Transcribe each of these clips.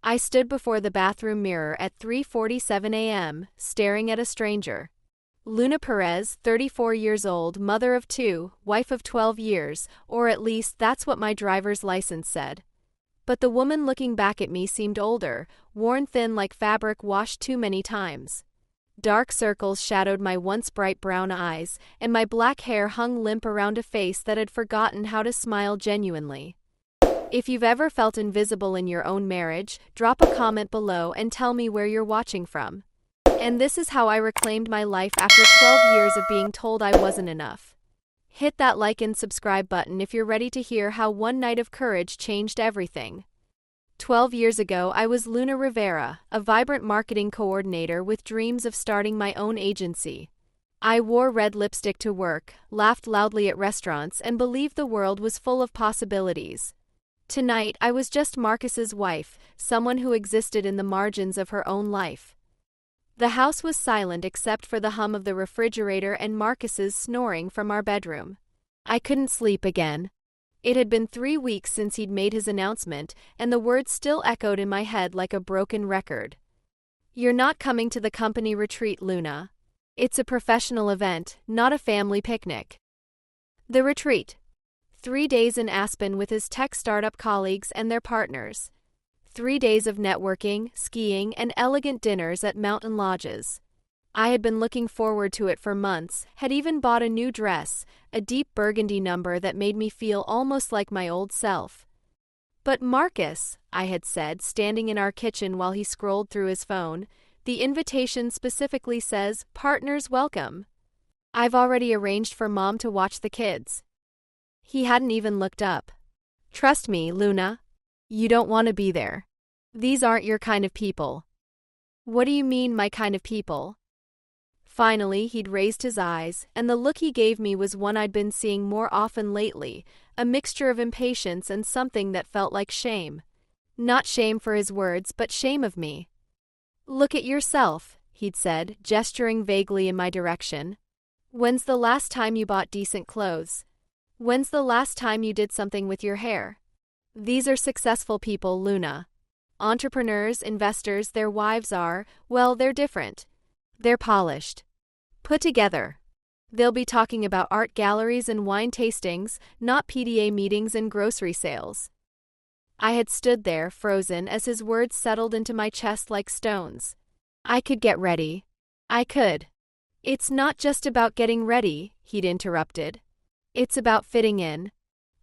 I stood before the bathroom mirror at 3:47 a.m., staring at a stranger. Luna Perez, 34 years old, mother of two, wife of 12 years, or at least that's what my driver's license said. But the woman looking back at me seemed older, worn thin like fabric washed too many times. Dark circles shadowed my once bright brown eyes, and my black hair hung limp around a face that had forgotten how to smile genuinely. If you've ever felt invisible in your own marriage, drop a comment below and tell me where you're watching from. And this is how I reclaimed my life after 12 years of being told I wasn't enough. Hit that like and subscribe button if you're ready to hear how one night of courage changed everything. 12 years ago, I was Luna Rivera, a vibrant marketing coordinator with dreams of starting my own agency. I wore red lipstick to work, laughed loudly at restaurants, and believed the world was full of possibilities. Tonight, I was just Marcus's wife, someone who existed in the margins of her own life. The house was silent except for the hum of the refrigerator and Marcus's snoring from our bedroom. I couldn't sleep again. It had been 3 weeks since he'd made his announcement, and the words still echoed in my head like a broken record. "You're not coming to the company retreat, Luna. It's a professional event, not a family picnic." The retreat. 3 days in Aspen with his tech startup colleagues and their partners. 3 days of networking, skiing, and elegant dinners at mountain lodges. I had been looking forward to it for months, had even bought a new dress, a deep burgundy number that made me feel almost like my old self. "But Marcus," I had said, standing in our kitchen while he scrolled through his phone, "the invitation specifically says, 'Partners welcome.' I've already arranged for Mom to watch the kids." He hadn't even looked up. "Trust me, Luna. You don't want to be there. These aren't your kind of people." "What do you mean, my kind of people?" Finally, he'd raised his eyes, and the look he gave me was one I'd been seeing more often lately, a mixture of impatience and something that felt like shame. Not shame for his words, but shame of me. "Look at yourself," he'd said, gesturing vaguely in my direction. "When's the last time you bought decent clothes? When's the last time you did something with your hair? These are successful people, Luna. Entrepreneurs, investors, their wives are, well, they're different. They're polished. Put together. They'll be talking about art galleries and wine tastings, not PDA meetings and grocery sales." I had stood there, frozen, as his words settled into my chest like stones. I could get ready. I could. "It's not just about getting ready," he'd interrupted. "It's about fitting in.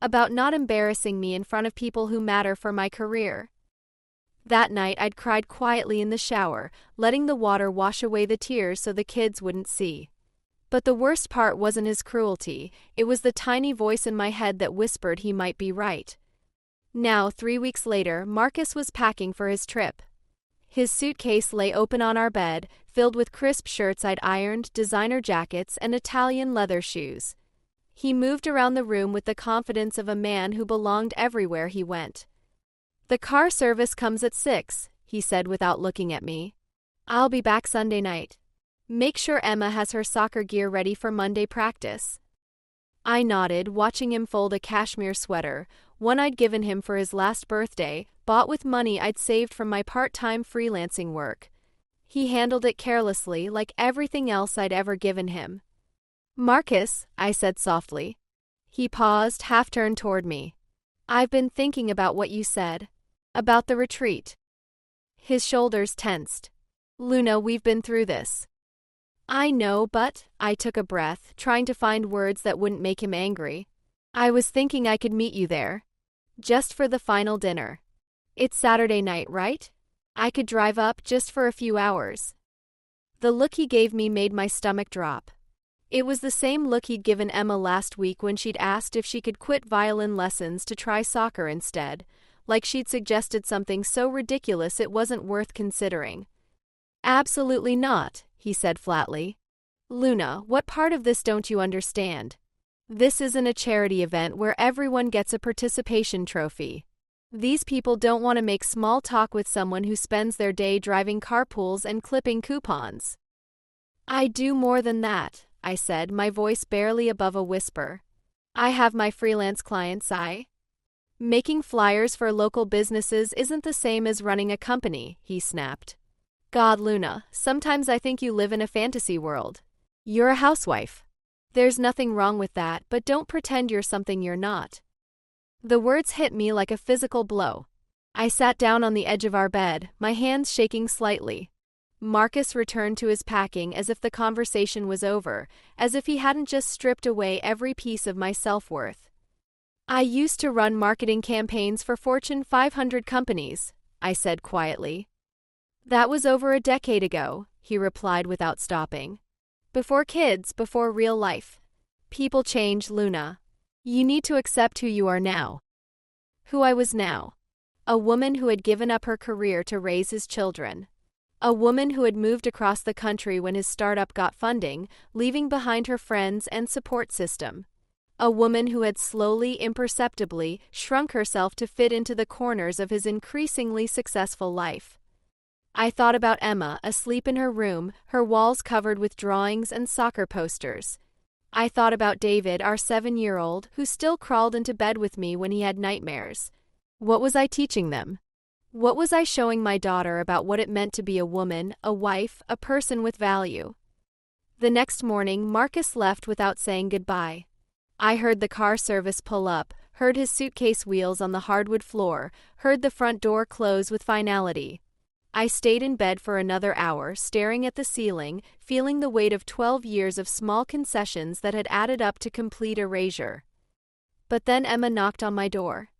About not embarrassing me in front of people who matter for my career." That night I'd cried quietly in the shower, letting the water wash away the tears so the kids wouldn't see. But the worst part wasn't his cruelty, it was the tiny voice in my head that whispered he might be right. Now, 3 weeks later, Marcus was packing for his trip. His suitcase lay open on our bed, filled with crisp shirts I'd ironed, designer jackets, and Italian leather shoes. He moved around the room with the confidence of a man who belonged everywhere he went. "The car service comes at 6, he said without looking at me. "I'll be back Sunday night. Make sure Emma has her soccer gear ready for Monday practice." I nodded, watching him fold a cashmere sweater, one I'd given him for his last birthday, bought with money I'd saved from my part-time freelancing work. He handled it carelessly, like everything else I'd ever given him. "Marcus," I said softly. He paused, half-turned toward me. "I've been thinking about what you said. About the retreat." His shoulders tensed. "Luna, we've been through this." "I know, but," I took a breath, trying to find words that wouldn't make him angry. "I was thinking I could meet you there. Just for the final dinner. It's Saturday night, right? I could drive up just for a few hours." The look he gave me made my stomach drop. It was the same look he'd given Emma last week when she'd asked if she could quit violin lessons to try soccer instead, like she'd suggested something so ridiculous it wasn't worth considering. "Absolutely not," he said flatly. "Luna, what part of this don't you understand? This isn't a charity event where everyone gets a participation trophy. These people don't want to make small talk with someone who spends their day driving carpools and clipping coupons." "I do more than that," I said, my voice barely above a whisper. "I have my freelance clients, I Making flyers for local businesses isn't the same as running a company, he snapped. God, Luna, sometimes I think you live in a fantasy world. You're a housewife. There's nothing wrong with that, but don't pretend you're something you're not. The words hit me like a physical blow. I sat down on the edge of our bed, my hands shaking slightly. Marcus returned to his packing as if the conversation was over, as if he hadn't just stripped away every piece of my self-worth. I used to run marketing campaigns for Fortune 500 companies, I said quietly. That was over a decade ago, he replied without stopping. Before kids, before real life. People change, Luna. You need to accept who you are now. Who I was now. A woman who had given up her career to raise his children. A woman who had moved across the country when his startup got funding, leaving behind her friends and support system. A woman who had slowly, imperceptibly shrunk herself to fit into the corners of his increasingly successful life. I thought about Emma, asleep in her room, her walls covered with drawings and soccer posters. I thought about David, our 7-year-old, who still crawled into bed with me when he had nightmares. What was I teaching them? What was I showing my daughter about what it meant to be a woman, a wife, a person with value? The next morning, Marcus left without saying goodbye. I heard the car service pull up, heard his suitcase wheels on the hardwood floor, heard the front door close with finality. I stayed in bed for another hour, staring at the ceiling, feeling the weight of 12 years of small concessions that had added up to complete erasure. But then Emma knocked on my door.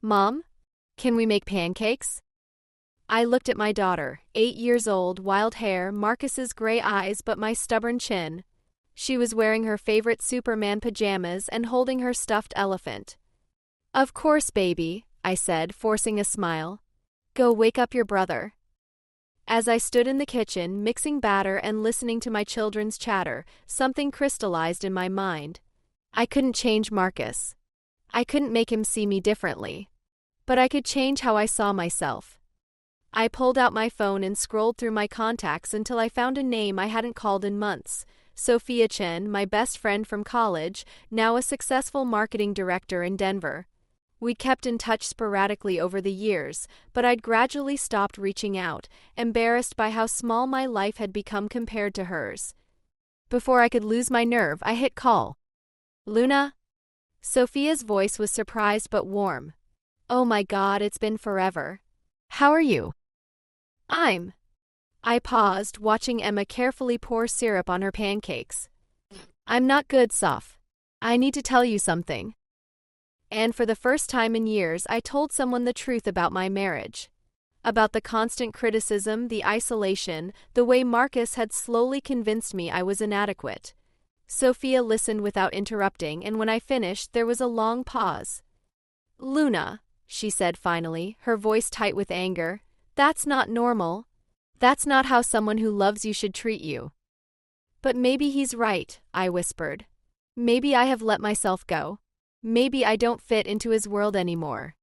Mom? Can we make pancakes? I looked at my daughter, 8 years old, wild hair, Marcus's gray eyes but my stubborn chin. She was wearing her favorite Superman pajamas and holding her stuffed elephant. Of course, baby, I said, forcing a smile. Go wake up your brother. As I stood in the kitchen, mixing batter and listening to my children's chatter, something crystallized in my mind. I couldn't change Marcus. I couldn't make him see me differently. But I could change how I saw myself. I pulled out my phone and scrolled through my contacts until I found a name I hadn't called in months. Sophia Chen, my best friend from college, now a successful marketing director in Denver. We'd kept in touch sporadically over the years, but I'd gradually stopped reaching out, embarrassed by how small my life had become compared to hers. Before I could lose my nerve, I hit call. Luna? Sophia's voice was surprised but warm. Oh my God, it's been forever. How are you? I paused, watching Emma carefully pour syrup on her pancakes. I'm not good, Soph. I need to tell you something. And for the first time in years, I told someone the truth about my marriage. About the constant criticism, the isolation, the way Marcus had slowly convinced me I was inadequate. Sophia listened without interrupting, and when I finished, there was a long pause. Luna, she said finally, her voice tight with anger, that's not normal. That's not how someone who loves you should treat you. But maybe he's right, I whispered. Maybe I have let myself go. Maybe I don't fit into his world anymore.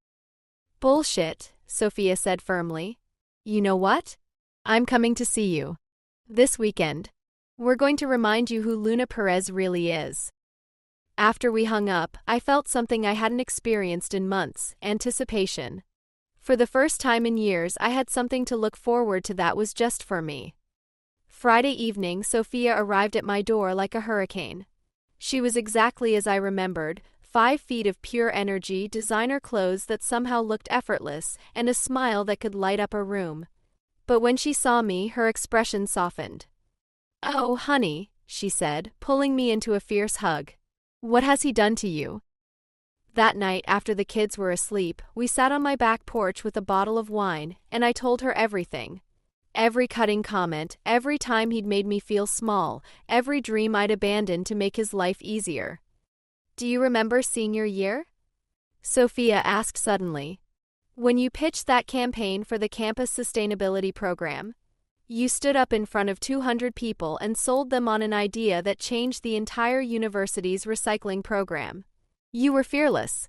Bullshit, Sophia said firmly. You know what? I'm coming to see you. This weekend. We're going to remind you who Luna Perez really is. After we hung up, I felt something I hadn't experienced in months, anticipation. For the first time in years, I had something to look forward to that was just for me. Friday evening, Sophia arrived at my door like a hurricane. She was exactly as I remembered, 5 feet of pure energy, designer clothes that somehow looked effortless, and a smile that could light up a room. But when she saw me, her expression softened. Oh, honey, she said, pulling me into a fierce hug. What has he done to you? That night, after the kids were asleep, we sat on my back porch with a bottle of wine, and I told her everything. Every cutting comment, every time he'd made me feel small, every dream I'd abandoned to make his life easier. Do you remember senior year? Sophia asked suddenly. When you pitched that campaign for the campus sustainability program, you stood up in front of 200 people and sold them on an idea that changed the entire university's recycling program. You were fearless.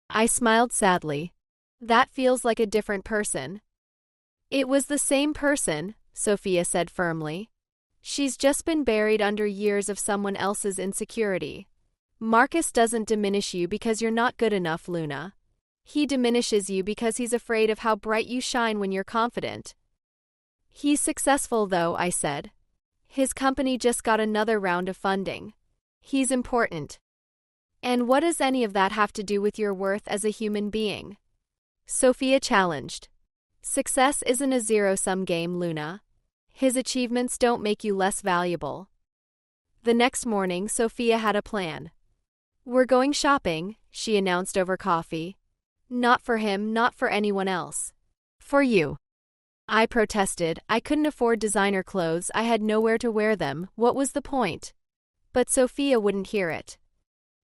I smiled sadly. That feels like a different person. It was the same person, Sophia said firmly. She's just been buried under years of someone else's insecurity. Marcus doesn't diminish you because you're not good enough, Luna. He diminishes you because he's afraid of how bright you shine when you're confident. He's successful though, I said. His company just got another round of funding. He's important. And what does any of that have to do with your worth as a human being? Sophia challenged. Success isn't a zero-sum game, Luna. His achievements don't make you less valuable. The next morning, Sophia had a plan. We're going shopping, she announced over coffee. Not for him, not for anyone else. For you. I protested. I couldn't afford designer clothes, I had nowhere to wear them, what was the point? But Sophia wouldn't hear it.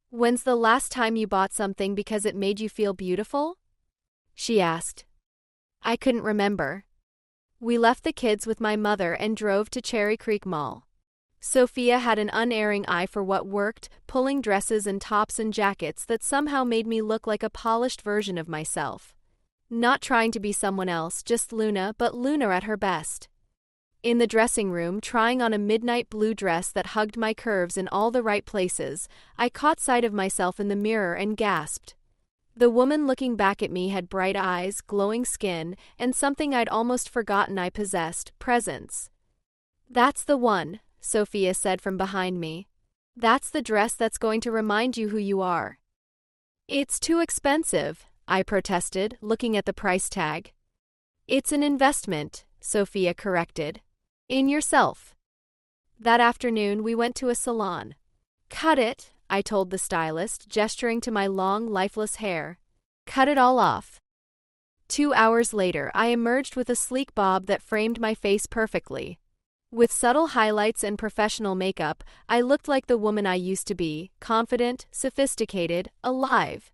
When's the last time you bought something because it made you feel beautiful? She asked. I couldn't remember. We left the kids with my mother and drove to Cherry Creek Mall. Sophia had an unerring eye for what worked, pulling dresses and tops and jackets that somehow made me look like a polished version of myself. Not trying to be someone else, just Luna, but Luna at her best. In the dressing room, trying on a midnight blue dress that hugged my curves in all the right places, I caught sight of myself in the mirror and gasped. The woman looking back at me had bright eyes, glowing skin, and something I'd almost forgotten I possessed, presence. That's the one, Sophia said from behind me. That's the dress that's going to remind you who you are. It's too expensive, I protested, looking at the price tag. It's an investment, Sophia corrected. In yourself. That afternoon we went to a salon. Cut it, I told the stylist, gesturing to my long, lifeless hair. Cut it all off. 2 hours later, I emerged with a sleek bob that framed my face perfectly. With subtle highlights and professional makeup, I looked like the woman I used to be, confident, sophisticated, alive.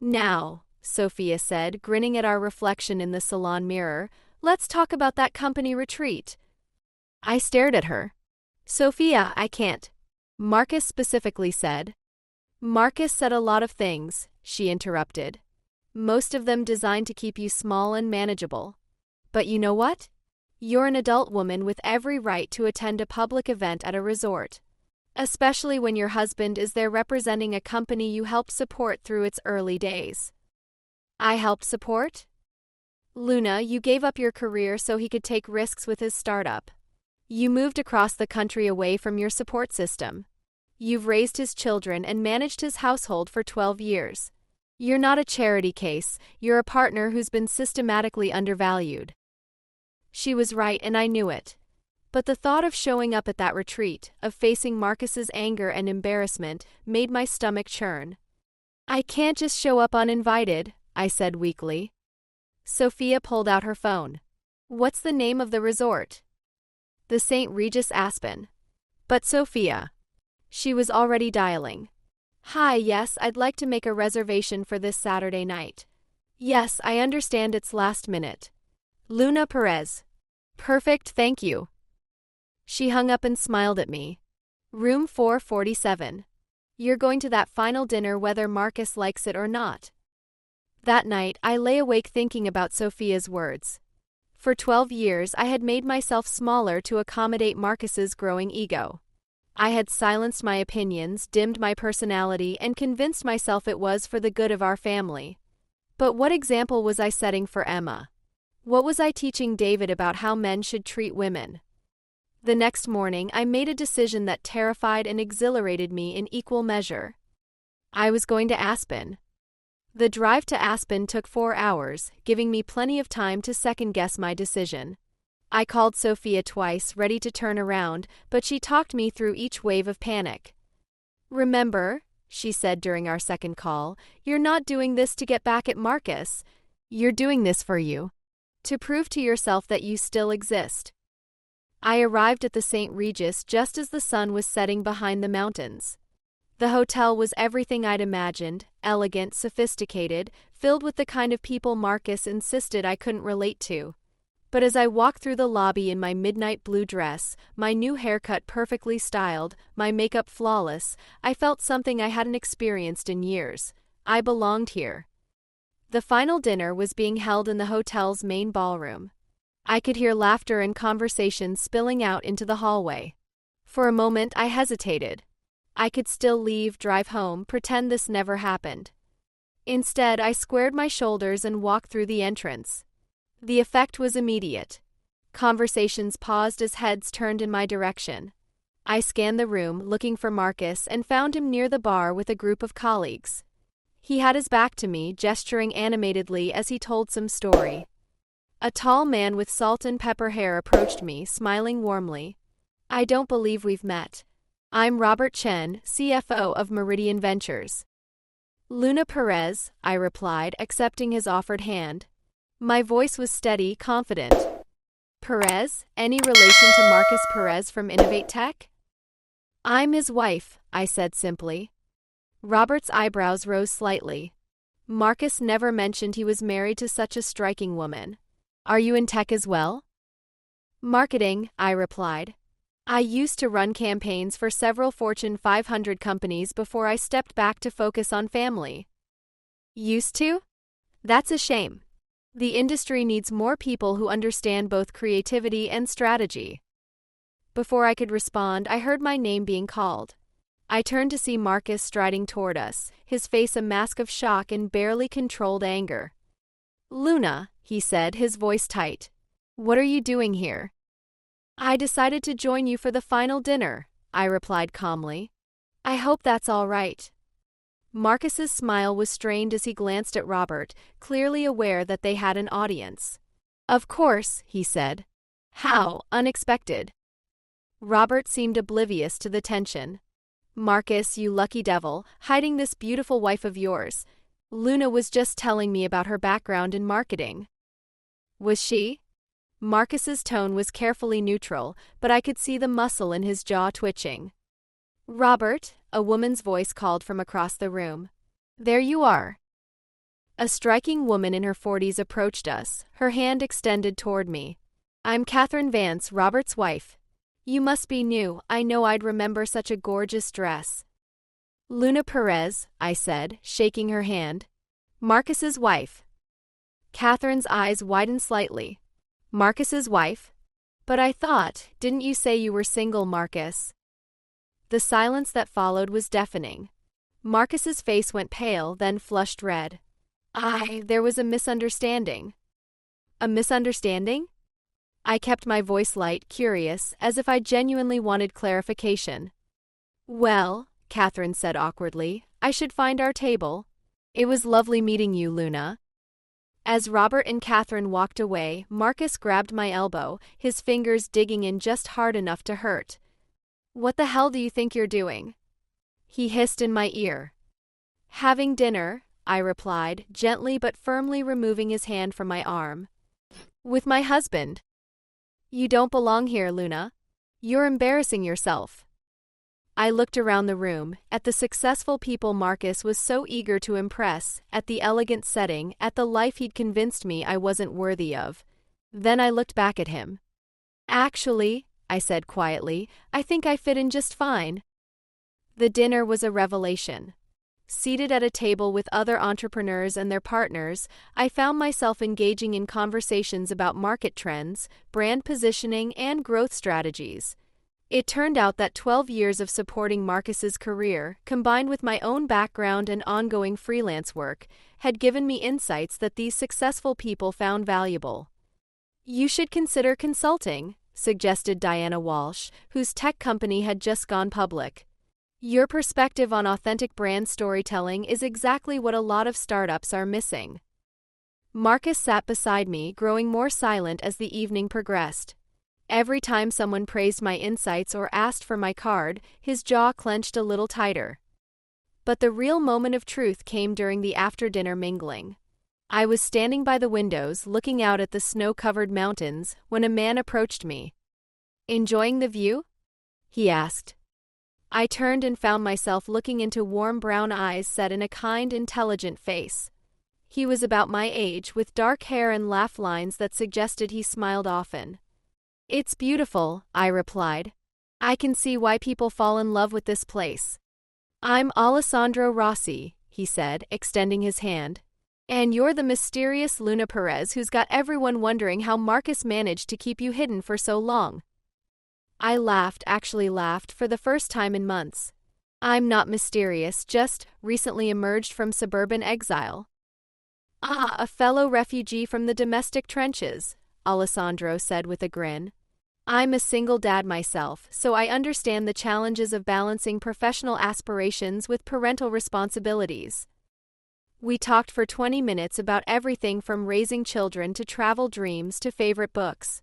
Now, Sophia said, grinning at our reflection in the salon mirror, let's talk about that company retreat. I stared at her. Sophia, I can't. Marcus specifically said. Marcus said a lot of things, she interrupted. Most of them designed to keep you small and manageable. But you know what? You're an adult woman with every right to attend a public event at a resort. Especially when your husband is there representing a company you helped support through its early days. I helped support? Luna, you gave up your career so he could take risks with his startup. You moved across the country away from your support system. You've raised his children and managed his household for 12 years. You're not a charity case, you're a partner who's been systematically undervalued. She was right and I knew it. But the thought of showing up at that retreat, of facing Marcus's anger and embarrassment, made my stomach churn. I can't just show up uninvited, I said weakly. Sophia pulled out her phone. What's the name of the resort? The St. Regis Aspen. But Sophia. She was already dialing. Hi, yes, I'd like to make a reservation for this Saturday night. Yes, I understand it's last minute. Luna Perez. Perfect, thank you. She hung up and smiled at me. Room 447. You're going to that final dinner whether Marcus likes it or not. That night, I lay awake thinking about Sophia's words. For 12 years, I had made myself smaller to accommodate Marcus's growing ego. I had silenced my opinions, dimmed my personality, and convinced myself it was for the good of our family. But what example was I setting for Emma? What was I teaching David about how men should treat women? The next morning, I made a decision that terrified and exhilarated me in equal measure. I was going to Aspen. The drive to Aspen took 4 hours, giving me plenty of time to second-guess my decision. I called Sophia twice, ready to turn around, but she talked me through each wave of panic. Remember, she said during our second call, you're not doing this to get back at Marcus. You're doing this for you. To prove to yourself that you still exist. I arrived at the St. Regis just as the sun was setting behind the mountains. The hotel was everything I'd imagined, elegant, sophisticated, filled with the kind of people Marcus insisted I couldn't relate to. But as I walked through the lobby in my midnight blue dress, my new haircut perfectly styled, my makeup flawless, I felt something I hadn't experienced in years. I belonged here. The final dinner was being held in the hotel's main ballroom. I could hear laughter and conversation spilling out into the hallway. For a moment, I hesitated. I could still leave, drive home, pretend this never happened. Instead, I squared my shoulders and walked through the entrance. The effect was immediate. Conversations paused as heads turned in my direction. I scanned the room, looking for Marcus, and found him near the bar with a group of colleagues. He had his back to me, gesturing animatedly as he told some story. A tall man with salt and pepper hair approached me, smiling warmly. "I don't believe we've met. I'm Robert Chen, CFO of Meridian Ventures." "Luna Perez," I replied, accepting his offered hand. My voice was steady, confident. "Perez? Any relation to Marcus Perez from Innovate Tech?" "I'm his wife," I said simply. Robert's eyebrows rose slightly. Marcus never mentioned he was married to such a striking woman. "Are you in tech as well?" "Marketing," I replied. "I used to run campaigns for several Fortune 500 companies before I stepped back to focus on family." "Used to? That's a shame. The industry needs more people who understand both creativity and strategy." Before I could respond, I heard my name being called. I turned to see Marcus striding toward us, his face a mask of shock and barely controlled anger. "Luna," he said, his voice tight. "What are you doing here?" "I decided to join you for the final dinner," I replied calmly. "I hope that's all right." Marcus's smile was strained as he glanced at Robert, clearly aware that they had an audience. "Of course," he said. "How unexpected." Robert seemed oblivious to the tension. "Marcus, you lucky devil, hiding this beautiful wife of yours. Luna was just telling me about her background in marketing." "Was she?" Marcus's tone was carefully neutral, but I could see the muscle in his jaw twitching. "Robert," a woman's voice called from across the room. "There you are." A striking woman in her 40s approached us, her hand extended toward me. "I'm Catherine Vance, Robert's wife. You must be new. I know I'd remember such a gorgeous dress." "Luna Perez," I said, shaking her hand. "Marcus's wife." Catherine's eyes widened slightly. "Marcus's wife? But I thought, didn't you say you were single, Marcus?" The silence that followed was deafening. Marcus's face went pale, then flushed red. There was a misunderstanding." "A misunderstanding?" I kept my voice light, curious, as if I genuinely wanted clarification. "Well," Catherine said awkwardly, "I should find our table. It was lovely meeting you, Luna." As Robert and Catherine walked away, Marcus grabbed my elbow, his fingers digging in just hard enough to hurt. "What the hell do you think you're doing?" he hissed in my ear. "Having dinner," I replied, gently but firmly removing his hand from my arm. "With my husband." "You don't belong here, Luna. You're embarrassing yourself." I looked around the room, at the successful people Marcus was so eager to impress, at the elegant setting, at the life he'd convinced me I wasn't worthy of. Then I looked back at him. "Actually," I said quietly, "I think I fit in just fine." The dinner was a revelation. Seated at a table with other entrepreneurs and their partners, I found myself engaging in conversations about market trends, brand positioning, and growth strategies. It turned out that 12 years of supporting Marcus's career, combined with my own background and ongoing freelance work, had given me insights that these successful people found valuable. "You should consider consulting," suggested Diana Walsh, whose tech company had just gone public. "Your perspective on authentic brand storytelling is exactly what a lot of startups are missing." Marcus sat beside me, growing more silent as the evening progressed. Every time someone praised my insights or asked for my card, his jaw clenched a little tighter. But the real moment of truth came during the after-dinner mingling. I was standing by the windows, looking out at the snow-covered mountains, when a man approached me. "Enjoying the view?" he asked. I turned and found myself looking into warm brown eyes set in a kind, intelligent face. He was about my age, with dark hair and laugh lines that suggested he smiled often. "It's beautiful," I replied. "I can see why people fall in love with this place." "I'm Alessandro Rossi," he said, extending his hand. "And you're the mysterious Luna Perez who's got everyone wondering how Marcus managed to keep you hidden for so long." I laughed, actually laughed, for the first time in months. I'm not mysterious, just recently emerged from suburban exile. Ah, a fellow refugee from the domestic trenches, Alessandro said with a grin. I'm a single dad myself, so I understand the challenges of balancing professional aspirations with parental responsibilities. We talked for 20 minutes about everything from raising children to travel dreams to favorite books.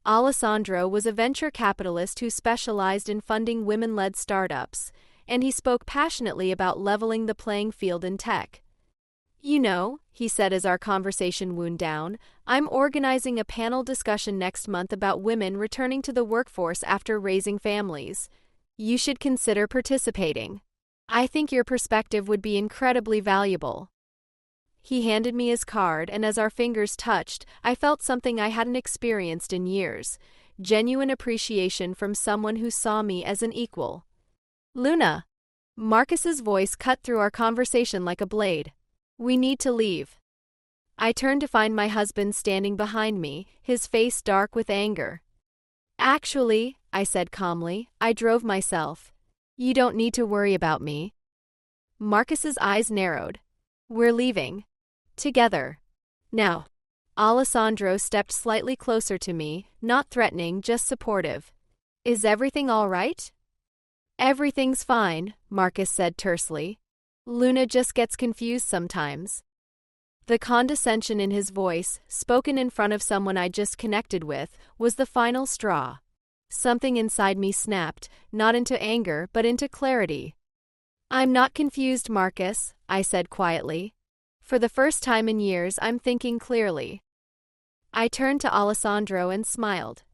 Alessandro was a venture capitalist who specialized in funding women-led startups, and he spoke passionately about leveling the playing field in tech. You know, he said as our conversation wound down, I'm organizing a panel discussion next month about women returning to the workforce after raising families. You should consider participating. I think your perspective would be incredibly valuable. He handed me his card, and as our fingers touched, I felt something I hadn't experienced in years, genuine appreciation from someone who saw me as an equal. Luna. Marcus's voice cut through our conversation like a blade. We need to leave. I turned to find my husband standing behind me, his face dark with anger. Actually, I said calmly, I drove myself. You don't need to worry about me. Marcus's eyes narrowed. We're leaving. Together. Now. Alessandro stepped slightly closer to me, not threatening, just supportive. Is everything all right? Everything's fine, Marcus said tersely. Luna just gets confused sometimes. The condescension in his voice, spoken in front of someone I just connected with, was the final straw. Something inside me snapped, not into anger but into clarity. I'm not confused, Marcus, I said quietly. For the first time in years, I'm thinking clearly. I turned to Alessandro and smiled.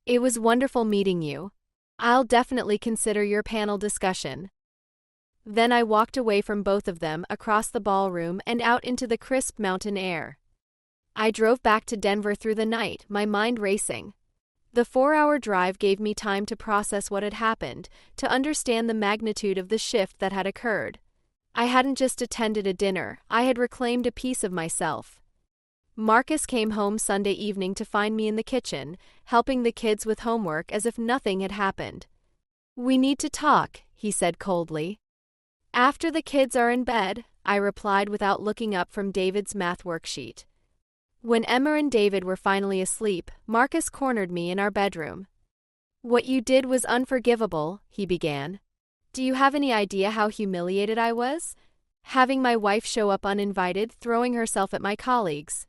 It was wonderful meeting you. I'll definitely consider your panel discussion. Then I walked away from both of them, across the ballroom and out into the crisp mountain air. I drove back to Denver through the night, my mind racing. The 4-hour drive gave me time to process what had happened, to understand the magnitude of the shift that had occurred. I hadn't just attended a dinner, I had reclaimed a piece of myself. Marcus came home Sunday evening to find me in the kitchen, helping the kids with homework as if nothing had happened. We need to talk, he said coldly. After the kids are in bed, I replied without looking up from David's math worksheet. When Emma and David were finally asleep, Marcus cornered me in our bedroom. What you did was unforgivable, he began. Do you have any idea how humiliated I was? Having my wife show up uninvited, throwing herself at my colleagues.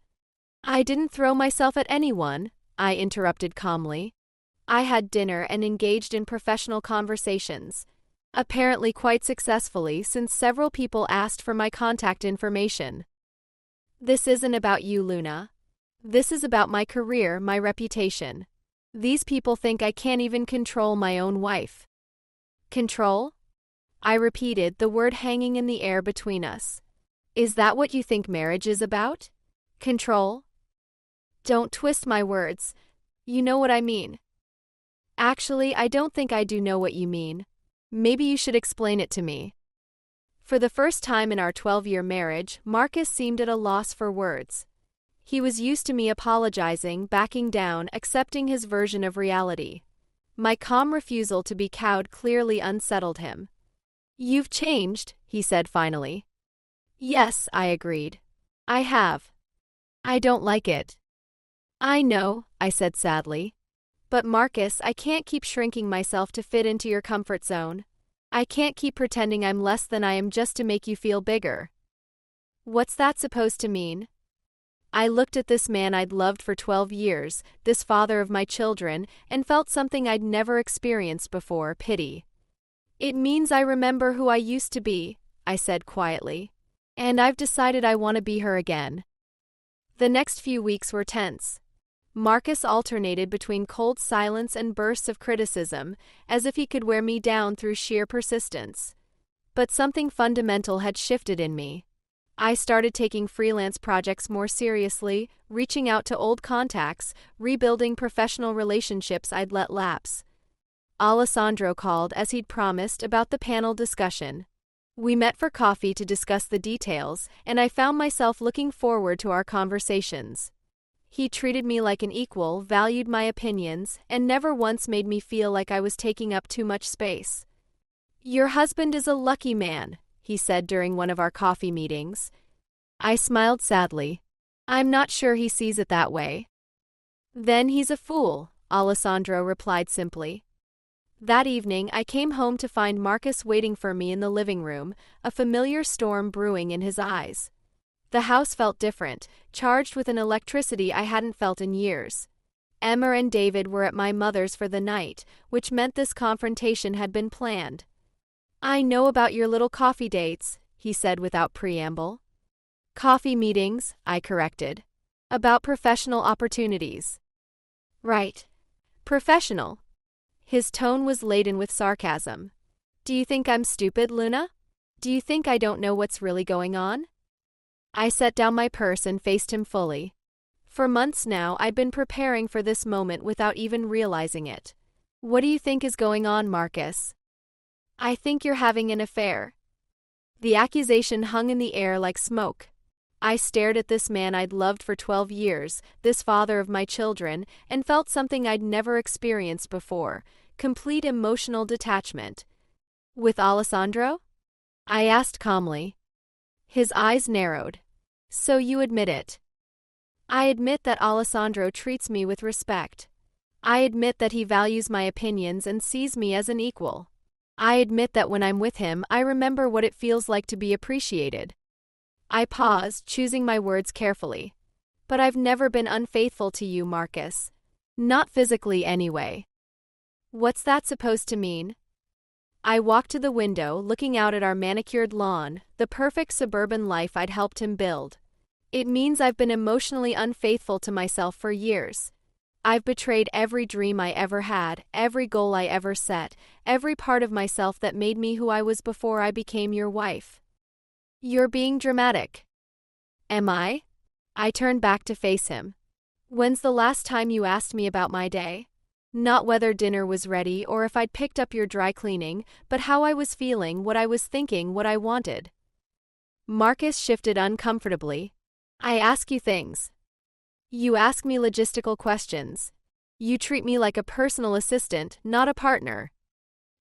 I didn't throw myself at anyone, I interrupted calmly. I had dinner and engaged in professional conversations. Apparently quite successfully, since several people asked for my contact information. This isn't about you, Luna. This is about my career, my reputation. These people think I can't even control my own wife. Control? I repeated, the word hanging in the air between us. Is that what you think marriage is about? Control? Don't twist my words. You know what I mean. Actually, I don't think I do know what you mean. Maybe you should explain it to me. For the first time in our 12-year marriage, Marcus seemed at a loss for words. He was used to me apologizing, backing down, accepting his version of reality. My calm refusal to be cowed clearly unsettled him. You've changed, he said finally. Yes, I agreed. I have. I don't like it. I know, I said sadly. But Marcus, I can't keep shrinking myself to fit into your comfort zone. I can't keep pretending I'm less than I am just to make you feel bigger. What's that supposed to mean? I looked at this man I'd loved for 12 years, this father of my children, and felt something I'd never experienced before, pity. It means I remember who I used to be, I said quietly. And I've decided I want to be her again. The next few weeks were tense. Marcus alternated between cold silence and bursts of criticism, as if he could wear me down through sheer persistence. But something fundamental had shifted in me. I started taking freelance projects more seriously, reaching out to old contacts, rebuilding professional relationships I'd let lapse. Alessandro called, as he'd promised, about the panel discussion. We met for coffee to discuss the details, and I found myself looking forward to our conversations. He treated me like an equal, valued my opinions, and never once made me feel like I was taking up too much space. Your husband is a lucky man, he said during one of our coffee meetings. I smiled sadly. I'm not sure he sees it that way. Then he's a fool, Alessandro replied simply. That evening, I came home to find Marcus waiting for me in the living room, a familiar storm brewing in his eyes. The house felt different, charged with an electricity I hadn't felt in years. Emma and David were at my mother's for the night, which meant this confrontation had been planned. I know about your little coffee dates, he said without preamble. Coffee meetings, I corrected. About professional opportunities. Right. Professional. His tone was laden with sarcasm. Do you think I'm stupid, Luna? Do you think I don't know what's really going on? I set down my purse and faced him fully. For months now, I'd been preparing for this moment without even realizing it. What do you think is going on, Marcus? I think you're having an affair. The accusation hung in the air like smoke. I stared at this man I'd loved for 12 years, this father of my children, and felt something I'd never experienced before, complete emotional detachment. With Alessandro? I asked calmly. His eyes narrowed. So you admit it? I admit that Alessandro treats me with respect. I admit that he values my opinions and sees me as an equal. I admit that when I'm with him, I remember what it feels like to be appreciated. I paused, choosing my words carefully. But I've never been unfaithful to you, Marcus. Not physically, anyway. What's that supposed to mean? I walked to the window, looking out at our manicured lawn, the perfect suburban life I'd helped him build. It means I've been emotionally unfaithful to myself for years. I've betrayed every dream I ever had, every goal I ever set, every part of myself that made me who I was before I became your wife. You're being dramatic. Am I? I turned back to face him. When's the last time you asked me about my day? Not whether dinner was ready or if I'd picked up your dry cleaning, but how I was feeling, what I was thinking, what I wanted. Marcus shifted uncomfortably. I ask you things. You ask me logistical questions. You treat me like a personal assistant, not a partner.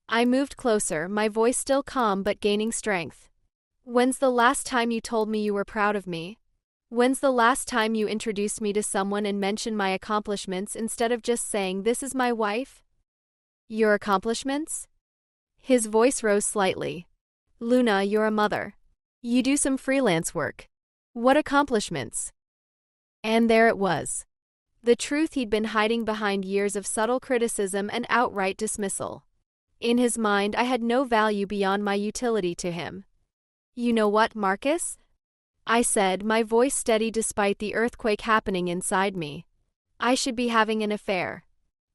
I moved closer, my voice still calm but gaining strength. When's the last time you told me you were proud of me? When's the last time you introduced me to someone and mentioned my accomplishments instead of just saying, "This is my wife"? Your accomplishments? His voice rose slightly. Luna, you're a mother. You do some freelance work. What accomplishments? And there it was. The truth he'd been hiding behind years of subtle criticism and outright dismissal. In his mind, I had no value beyond my utility to him. You know what, Marcus? I said, my voice steady despite the earthquake happening inside me. I should be having an affair.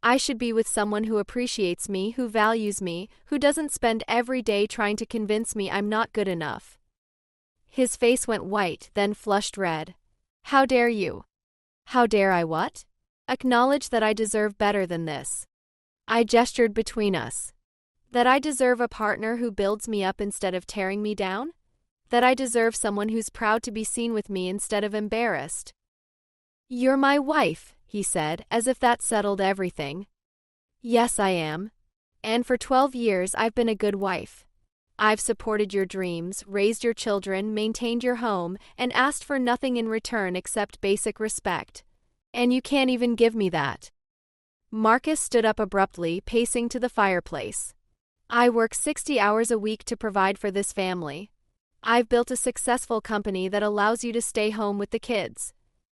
I should be with someone who appreciates me, who values me, who doesn't spend every day trying to convince me I'm not good enough. His face went white, then flushed red. How dare you? How dare I what? Acknowledge that I deserve better than this. I gestured between us. That I deserve a partner who builds me up instead of tearing me down? That I deserve someone who's proud to be seen with me instead of embarrassed. You're my wife, he said, as if that settled everything. Yes, I am. And for 12 years I've been a good wife. I've supported your dreams, raised your children, maintained your home, and asked for nothing in return except basic respect. And you can't even give me that. Marcus stood up abruptly, pacing to the fireplace. I work 60 hours a week to provide for this family. I've built a successful company that allows you to stay home with the kids.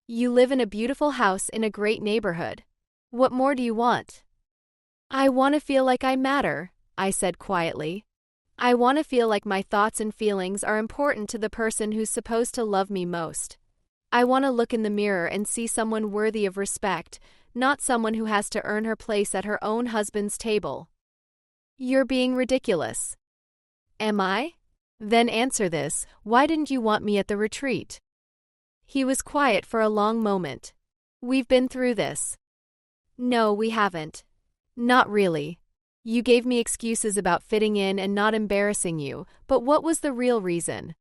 You live in a beautiful house in a great neighborhood. What more do you want? I want to feel like I matter, I said quietly. I want to feel like my thoughts and feelings are important to the person who's supposed to love me most. I want to look in the mirror and see someone worthy of respect, not someone who has to earn her place at her own husband's table. You're being ridiculous. Am I? Then answer this, why didn't you want me at the retreat? He was quiet for a long moment. We've been through this. No, we haven't. Not really. You gave me excuses about fitting in and not embarrassing you, but what was the real reason?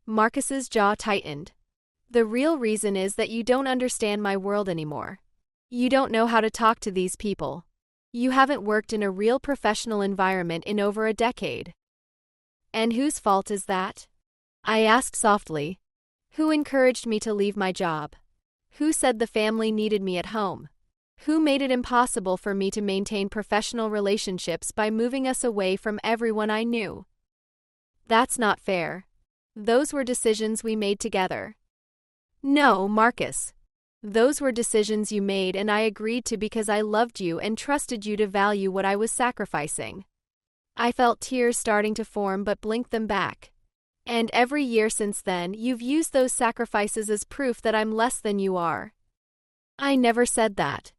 Marcus's jaw tightened. The real reason is that you don't understand my world anymore. You don't know how to talk to these people. You haven't worked in a real professional environment in over a decade. And whose fault is that? I asked softly. Who encouraged me to leave my job? Who said the family needed me at home? Who made it impossible for me to maintain professional relationships by moving us away from everyone I knew? That's not fair. Those were decisions we made together. No, Marcus. Those were decisions you made and I agreed to because I loved you and trusted you to value what I was sacrificing. I felt tears starting to form but blinked them back. And every year since then, you've used those sacrifices as proof that I'm less than you are. I never said that.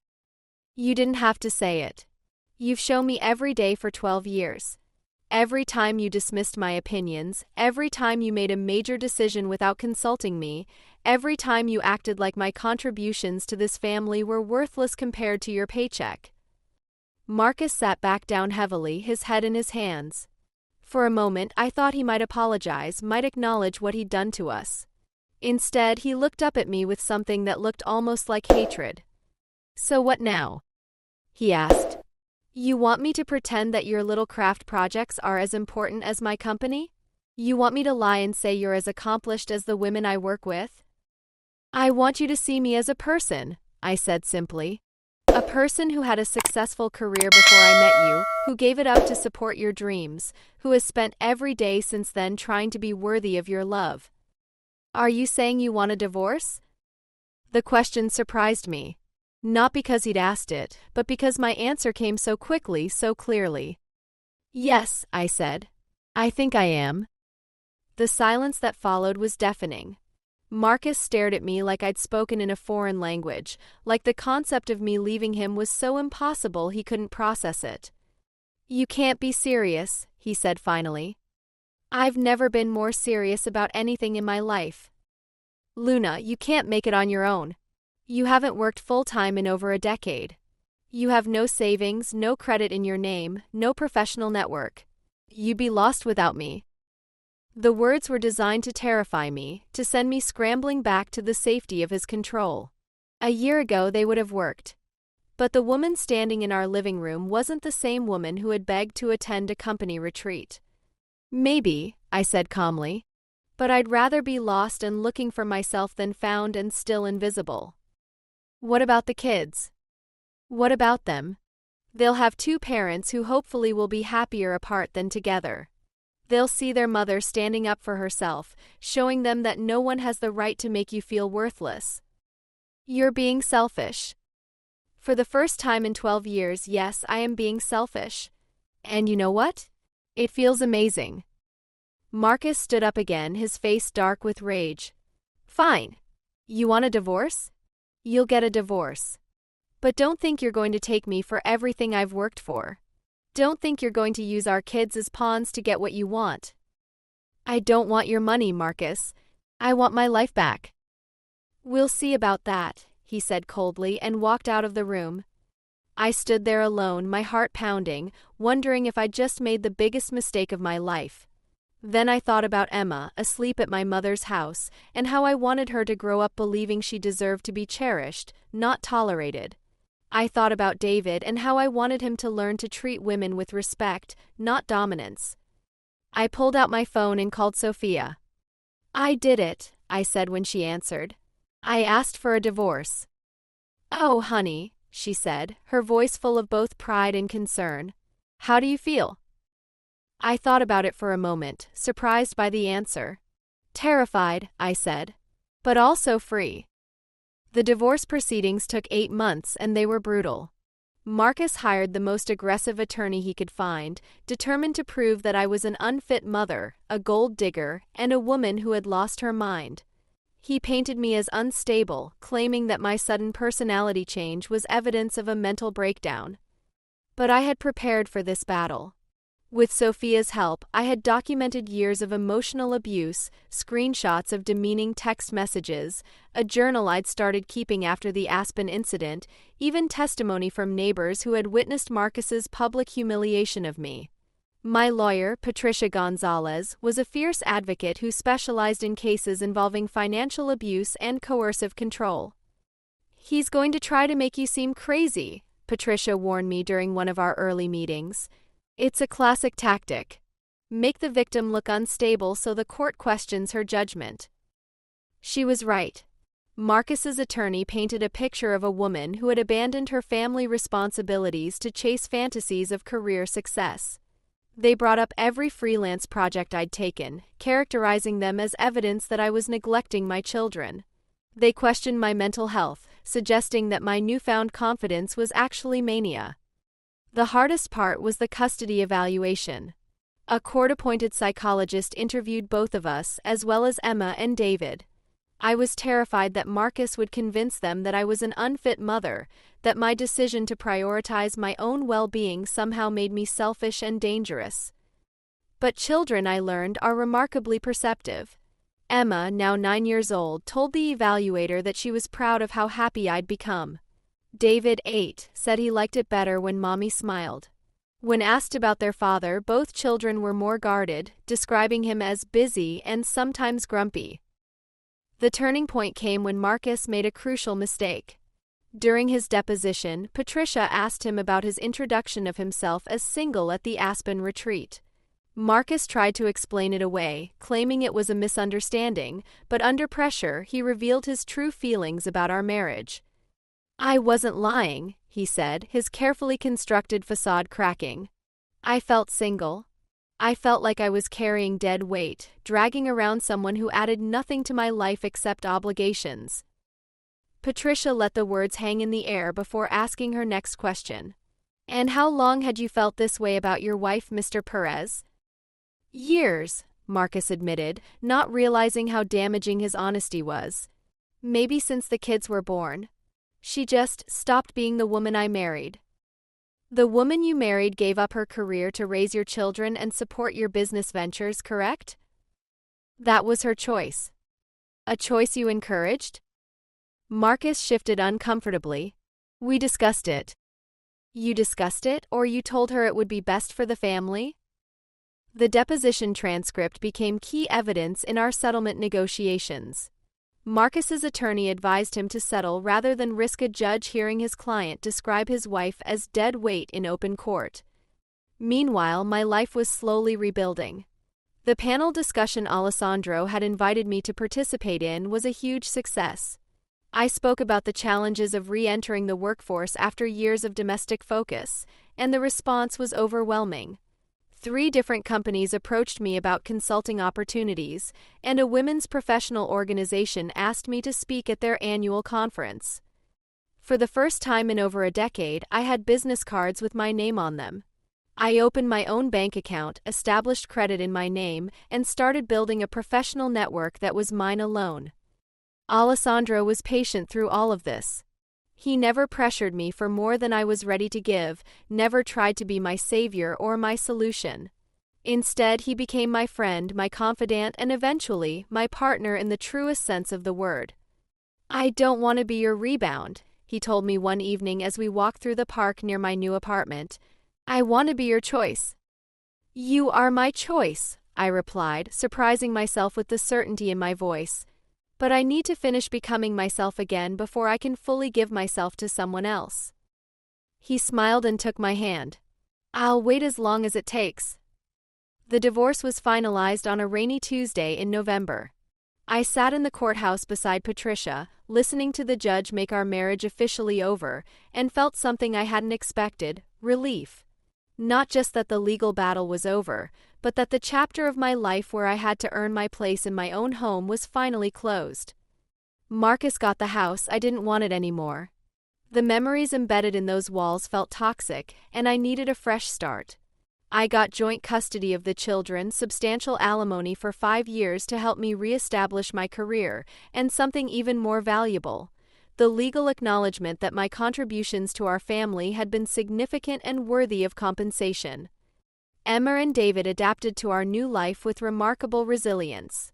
You didn't have to say it. You've shown me every day for 12 years. Every time you dismissed my opinions, every time you made a major decision without consulting me, every time you acted like my contributions to this family were worthless compared to your paycheck. Marcus sat back down heavily, his head in his hands. For a moment, I thought he might apologize, might acknowledge what he'd done to us. Instead, he looked up at me with something that looked almost like hatred. So what now? He asked. You want me to pretend that your little craft projects are as important as my company? You want me to lie and say you're as accomplished as the women I work with? I want you to see me as a person, I said simply. A person who had a successful career before I met you, who gave it up to support your dreams, who has spent every day since then trying to be worthy of your love. Are you saying you want a divorce? The question surprised me. Not because he'd asked it, but because my answer came so quickly, so clearly. Yes, I said. I think I am. The silence that followed was deafening. Marcus stared at me like I'd spoken in a foreign language, like the concept of me leaving him was so impossible he couldn't process it. You can't be serious, he said finally. I've never been more serious about anything in my life. Luna, you can't make it on your own. You haven't worked full-time in over a decade. You have no savings, no credit in your name, no professional network. You'd be lost without me. The words were designed to terrify me, to send me scrambling back to the safety of his control. A year ago they would have worked. But the woman standing in our living room wasn't the same woman who had begged to attend a company retreat. Maybe, I said calmly, but I'd rather be lost and looking for myself than found and still invisible. What about the kids? What about them? They'll have two parents who hopefully will be happier apart than together. They'll see their mother standing up for herself, showing them that no one has the right to make you feel worthless. You're being selfish. For the first time in 12 years, yes, I am being selfish. And you know what? It feels amazing. Marcus stood up again, his face dark with rage. Fine. You want a divorce? You'll get a divorce. But don't think you're going to take me for everything I've worked for. Don't think you're going to use our kids as pawns to get what you want. I don't want your money, Marcus. I want my life back. We'll see about that, he said coldly and walked out of the room. I stood there alone, my heart pounding, wondering if I'd just made the biggest mistake of my life. Then I thought about Emma, asleep at my mother's house, and how I wanted her to grow up believing she deserved to be cherished, not tolerated. I thought about David and how I wanted him to learn to treat women with respect, not dominance. I pulled out my phone and called Sophia. I did it, I said when she answered. I asked for a divorce. Oh, honey, she said, her voice full of both pride and concern. How do you feel? I thought about it for a moment, surprised by the answer. Terrified, I said, but also free. The divorce proceedings took 8 months and they were brutal. Marcus hired the most aggressive attorney he could find, determined to prove that I was an unfit mother, a gold digger, and a woman who had lost her mind. He painted me as unstable, claiming that my sudden personality change was evidence of a mental breakdown. But I had prepared for this battle. With Sophia's help, I had documented years of emotional abuse, screenshots of demeaning text messages, a journal I'd started keeping after the Aspen incident, even testimony from neighbors who had witnessed Marcus's public humiliation of me. My lawyer, Patricia Gonzalez, was a fierce advocate who specialized in cases involving financial abuse and coercive control. He's going to try to make you seem crazy, Patricia warned me during one of our early meetings. It's a classic tactic. Make the victim look unstable so the court questions her judgment. She was right. Marcus's attorney painted a picture of a woman who had abandoned her family responsibilities to chase fantasies of career success. They brought up every freelance project I'd taken, characterizing them as evidence that I was neglecting my children. They questioned my mental health, suggesting that my newfound confidence was actually mania. The hardest part was the custody evaluation. A court-appointed psychologist interviewed both of us, as well as Emma and David. I was terrified that Marcus would convince them that I was an unfit mother, that my decision to prioritize my own well-being somehow made me selfish and dangerous. But children, I learned, are remarkably perceptive. Emma, now 9 years old, told the evaluator that she was proud of how happy I'd become. David, 8, said he liked it better when Mommy smiled. When asked about their father, both children were more guarded, describing him as busy and sometimes grumpy. The turning point came when Marcus made a crucial mistake. During his deposition, Patricia asked him about his introduction of himself as single at the Aspen retreat. Marcus tried to explain it away, claiming it was a misunderstanding, but under pressure, he revealed his true feelings about our marriage. I wasn't lying, he said, his carefully constructed facade cracking. I felt single. I felt like I was carrying dead weight, dragging around someone who added nothing to my life except obligations. Patricia let the words hang in the air before asking her next question. And how long had you felt this way about your wife, Mr. Perez? Years, Marcus admitted, not realizing how damaging his honesty was. Maybe since the kids were born. She just stopped being the woman I married. The woman you married gave up her career to raise your children and support your business ventures, correct? That was her choice. A choice you encouraged? Marcus shifted uncomfortably. We discussed it. You discussed it, or you told her it would be best for the family? The deposition transcript became key evidence in our settlement negotiations. Marcus's attorney advised him to settle rather than risk a judge hearing his client describe his wife as dead weight in open court. Meanwhile, my life was slowly rebuilding. The panel discussion Alessandro had invited me to participate in was a huge success. I spoke about the challenges of re-entering the workforce after years of domestic focus, and the response was overwhelming. 3 different companies approached me about consulting opportunities, and a women's professional organization asked me to speak at their annual conference. For the first time in over a decade, I had business cards with my name on them. I opened my own bank account, established credit in my name, and started building a professional network that was mine alone. Alessandro was patient through all of this. He never pressured me for more than I was ready to give, never tried to be my savior or my solution. Instead, he became my friend, my confidant, and eventually, my partner in the truest sense of the word. I don't want to be your rebound, he told me one evening as we walked through the park near my new apartment. I want to be your choice. You are my choice, I replied, surprising myself with the certainty in my voice. But I need to finish becoming myself again before I can fully give myself to someone else. He smiled and took my hand. I'll wait as long as it takes. The divorce was finalized on a rainy Tuesday in November. I sat in the courthouse beside Patricia, listening to the judge make our marriage officially over, and felt something I hadn't expected: relief. Not just that the legal battle was over, but that the chapter of my life where I had to earn my place in my own home was finally closed. Marcus got the house, I didn't want it anymore. The memories embedded in those walls felt toxic, and I needed a fresh start. I got joint custody of the children, substantial alimony for 5 years to help me reestablish my career, and something even more valuable: the legal acknowledgement that my contributions to our family had been significant and worthy of compensation. Emma and David adapted to our new life with remarkable resilience.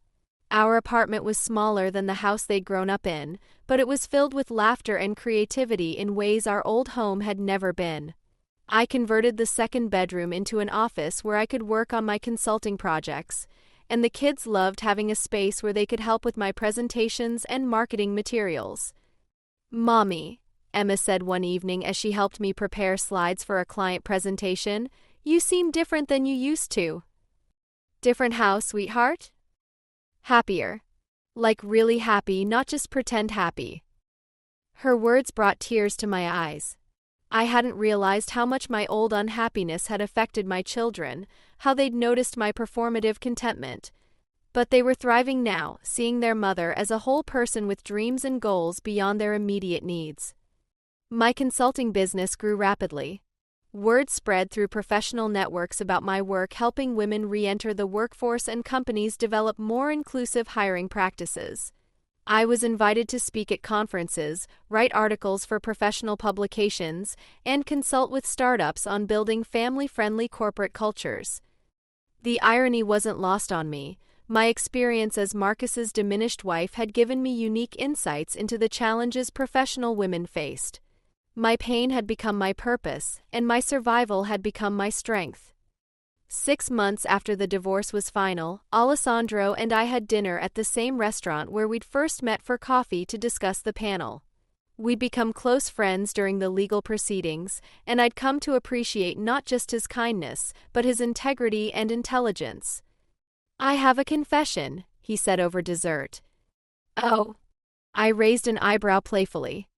Our apartment was smaller than the house they'd grown up in, but it was filled with laughter and creativity in ways our old home had never been. I converted the second bedroom into an office where I could work on my consulting projects, and the kids loved having a space where they could help with my presentations and marketing materials. Mommy, Emma said one evening as she helped me prepare slides for a client presentation. "You seem different than you used to." "Different how, sweetheart?" "Happier. Like really happy, not just pretend happy." Her words brought tears to my eyes. I hadn't realized how much my old unhappiness had affected my children, how they'd noticed my performative contentment. But they were thriving now, seeing their mother as a whole person with dreams and goals beyond their immediate needs. My consulting business grew rapidly. Word spread through professional networks about my work helping women re-enter the workforce and companies develop more inclusive hiring practices. I was invited to speak at conferences, write articles for professional publications, and consult with startups on building family-friendly corporate cultures. The irony wasn't lost on me. My experience as Marcus's diminished wife had given me unique insights into the challenges professional women faced. My pain had become my purpose, and my survival had become my strength. 6 months after the divorce was final, Alessandro and I had dinner at the same restaurant where we'd first met for coffee to discuss the panel. We'd become close friends during the legal proceedings, and I'd come to appreciate not just his kindness, but his integrity and intelligence. "I have a confession," he said over dessert. "Oh." I raised an eyebrow playfully.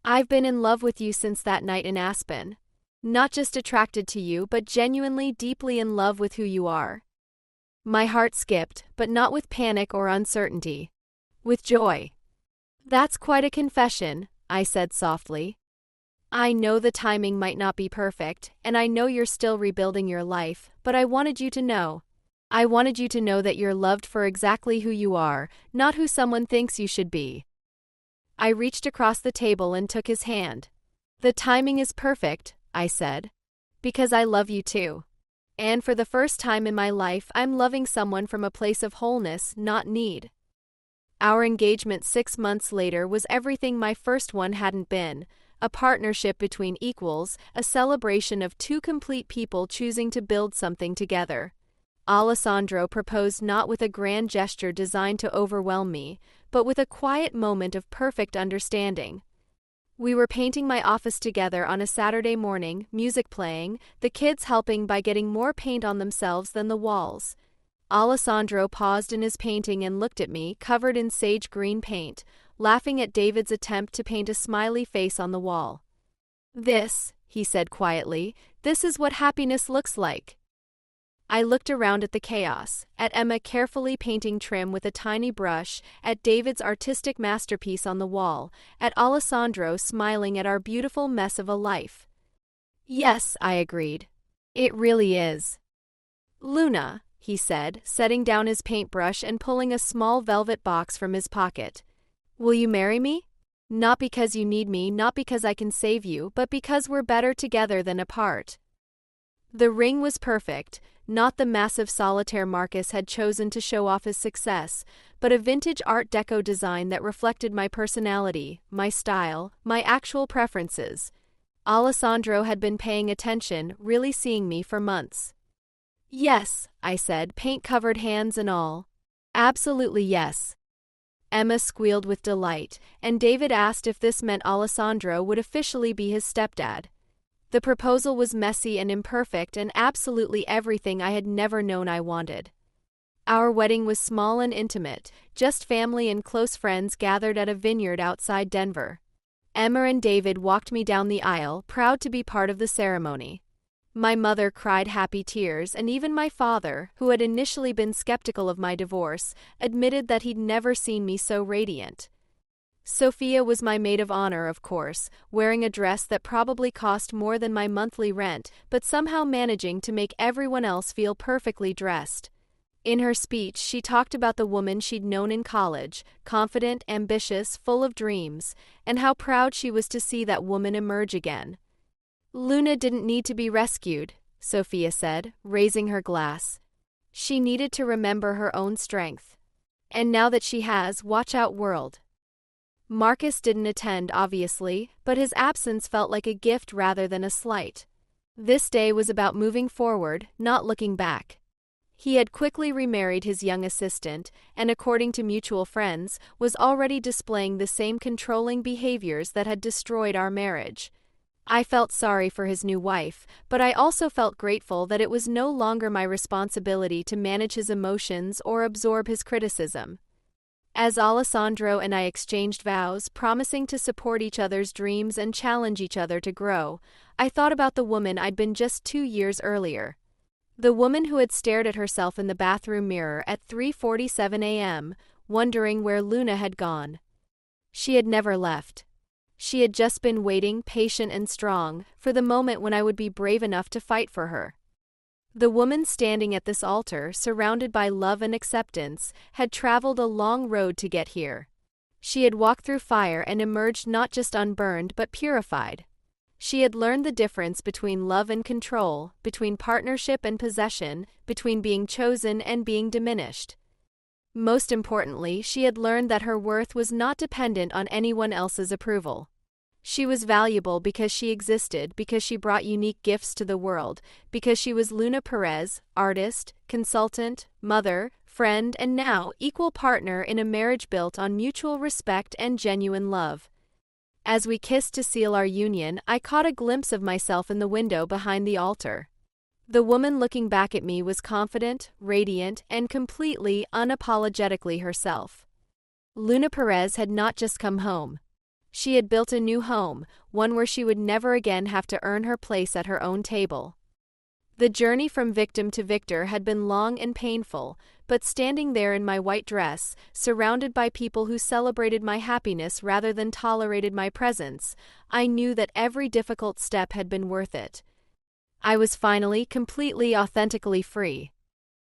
"I've been in love with you since that night in Aspen. Not just attracted to you, but genuinely deeply in love with who you are." My heart skipped, but not with panic or uncertainty. With joy. "That's quite a confession," I said softly. "I know the timing might not be perfect, and I know you're still rebuilding your life, but I wanted you to know. I wanted you to know that you're loved for exactly who you are, not who someone thinks you should be." I reached across the table and took his hand. "The timing is perfect," I said, "because I love you too. And for the first time in my life, I'm loving someone from a place of wholeness, not need." Our engagement 6 months later was everything my first one hadn't been, a partnership between equals, a celebration of two complete people choosing to build something together. Alessandro proposed not with a grand gesture designed to overwhelm me, but with a quiet moment of perfect understanding. We were painting my office together on a Saturday morning, music playing, the kids helping by getting more paint on themselves than the walls. Alessandro paused in his painting and looked at me, covered in sage green paint, laughing at David's attempt to paint a smiley face on the wall. "This," he said quietly, "this is what happiness looks like." I looked around at the chaos, at Emma carefully painting trim with a tiny brush, at David's artistic masterpiece on the wall, at Alessandro smiling at our beautiful mess of a life. "Yes," I agreed. "It really is." "Luna," he said, setting down his paintbrush and pulling a small velvet box from his pocket. "Will you marry me? Not because you need me, not because I can save you, but because we're better together than apart." The ring was perfect, not the massive solitaire Marcus had chosen to show off his success, but a vintage Art Deco design that reflected my personality, my style, my actual preferences. Alessandro had been paying attention, really seeing me for months. "Yes," I said, paint-covered hands and all. "Absolutely yes." Emma squealed with delight, and David asked if this meant Alessandro would officially be his stepdad. The proposal was messy and imperfect and absolutely everything I had never known I wanted. Our wedding was small and intimate, just family and close friends gathered at a vineyard outside Denver. Emma and David walked me down the aisle, proud to be part of the ceremony. My mother cried happy tears, and even my father, who had initially been skeptical of my divorce, admitted that he'd never seen me so radiant. Sophia was my maid of honor, of course, wearing a dress that probably cost more than my monthly rent, but somehow managing to make everyone else feel perfectly dressed. In her speech, she talked about the woman she'd known in college, confident, ambitious, full of dreams, and how proud she was to see that woman emerge again. "Luna didn't need to be rescued," Sophia said, raising her glass. "She needed to remember her own strength. And now that she has, watch out, world." Marcus didn't attend, obviously, but his absence felt like a gift rather than a slight. This day was about moving forward, not looking back. He had quickly remarried his young assistant, and according to mutual friends, was already displaying the same controlling behaviors that had destroyed our marriage. I felt sorry for his new wife, but I also felt grateful that it was no longer my responsibility to manage his emotions or absorb his criticism. As Alessandro and I exchanged vows, promising to support each other's dreams and challenge each other to grow, I thought about the woman I'd been just 2 years earlier. The woman who had stared at herself in the bathroom mirror at 3:47 a.m., wondering where Luna had gone. She had never left. She had just been waiting, patient and strong, for the moment when I would be brave enough to fight for her. The woman standing at this altar, surrounded by love and acceptance, had traveled a long road to get here. She had walked through fire and emerged not just unburned but purified. She had learned the difference between love and control, between partnership and possession, between being chosen and being diminished. Most importantly, she had learned that her worth was not dependent on anyone else's approval. She was valuable because she existed, because she brought unique gifts to the world, because she was Luna Perez, artist, consultant, mother, friend, and now equal partner in a marriage built on mutual respect and genuine love. As we kissed to seal our union, I caught a glimpse of myself in the window behind the altar. The woman looking back at me was confident, radiant, and completely, unapologetically herself. Luna Perez had not just come home. She had built a new home, one where she would never again have to earn her place at her own table. The journey from victim to victor had been long and painful, but standing there in my white dress, surrounded by people who celebrated my happiness rather than tolerated my presence, I knew that every difficult step had been worth it. I was finally, completely, authentically free.